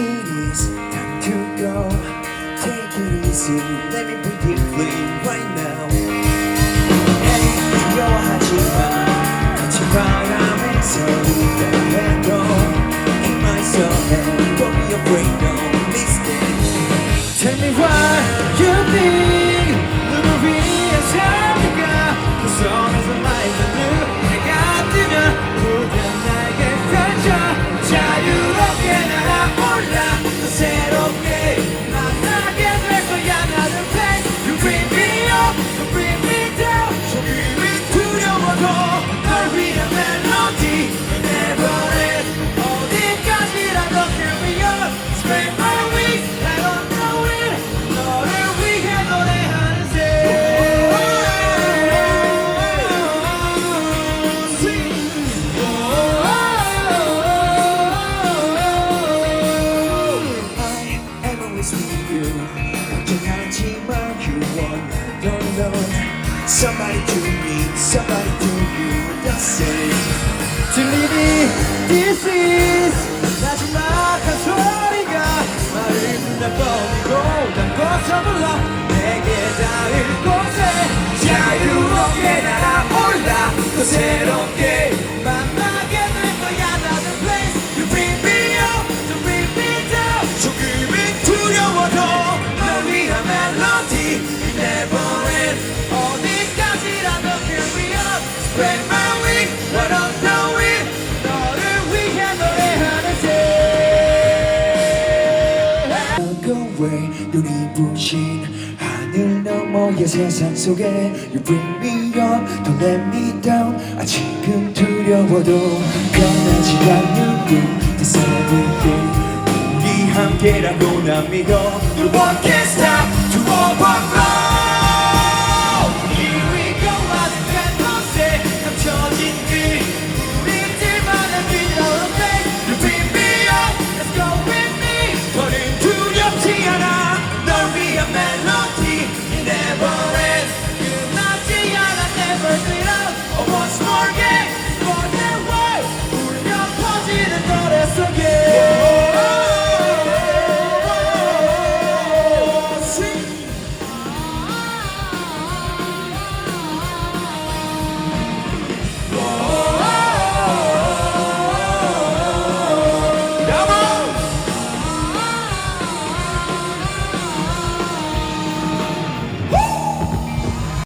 It is time to go. Take it easy, let me breathe deeply right now. Hey, 두려워하지마. 거친 바람에 서리가 해도 In my soul, don't be afraid, no, listen. Tell me why you think 누구 위해 살까? 그 손에서 나의 눈을 내가 뜨면 모든 나에게 펼쳐 자유롭게 날아올라 또 새롭게 만나게 될 거야 나는 place. You bring me up, you bring me down. 조금은 두려워도 널 위한 멜로디 Never end. 어디까지라도 carry me up. Spread my wings, I don't know it. 너를 위해 노래하는 I am always with you. 걱정하지마, you are not alone. Somebody to me, somebody to you, the same. 들리니 this is 마지막한 소리가 말을 끝나버리고 난 거쳐 불러 내게 닿을 곳에 자유롭게 날아올라 또 새롭게 만나게 될 거야 나는 place. You bring me up, you bring me down. 조금은 두려워도 널 위한 멜로디 Never end. 어디까지라도 carry up. Spread my wings, I don't know it. 너를 위해 노래하는 새 Go away, 눈이 부신 하늘 너머의 세상 속에 You bring me up, don't let me down. 아직은 두려워도 변하지 않는 꿈 The everything 우리 함께라고 난 믿어 No one can stop to overcome.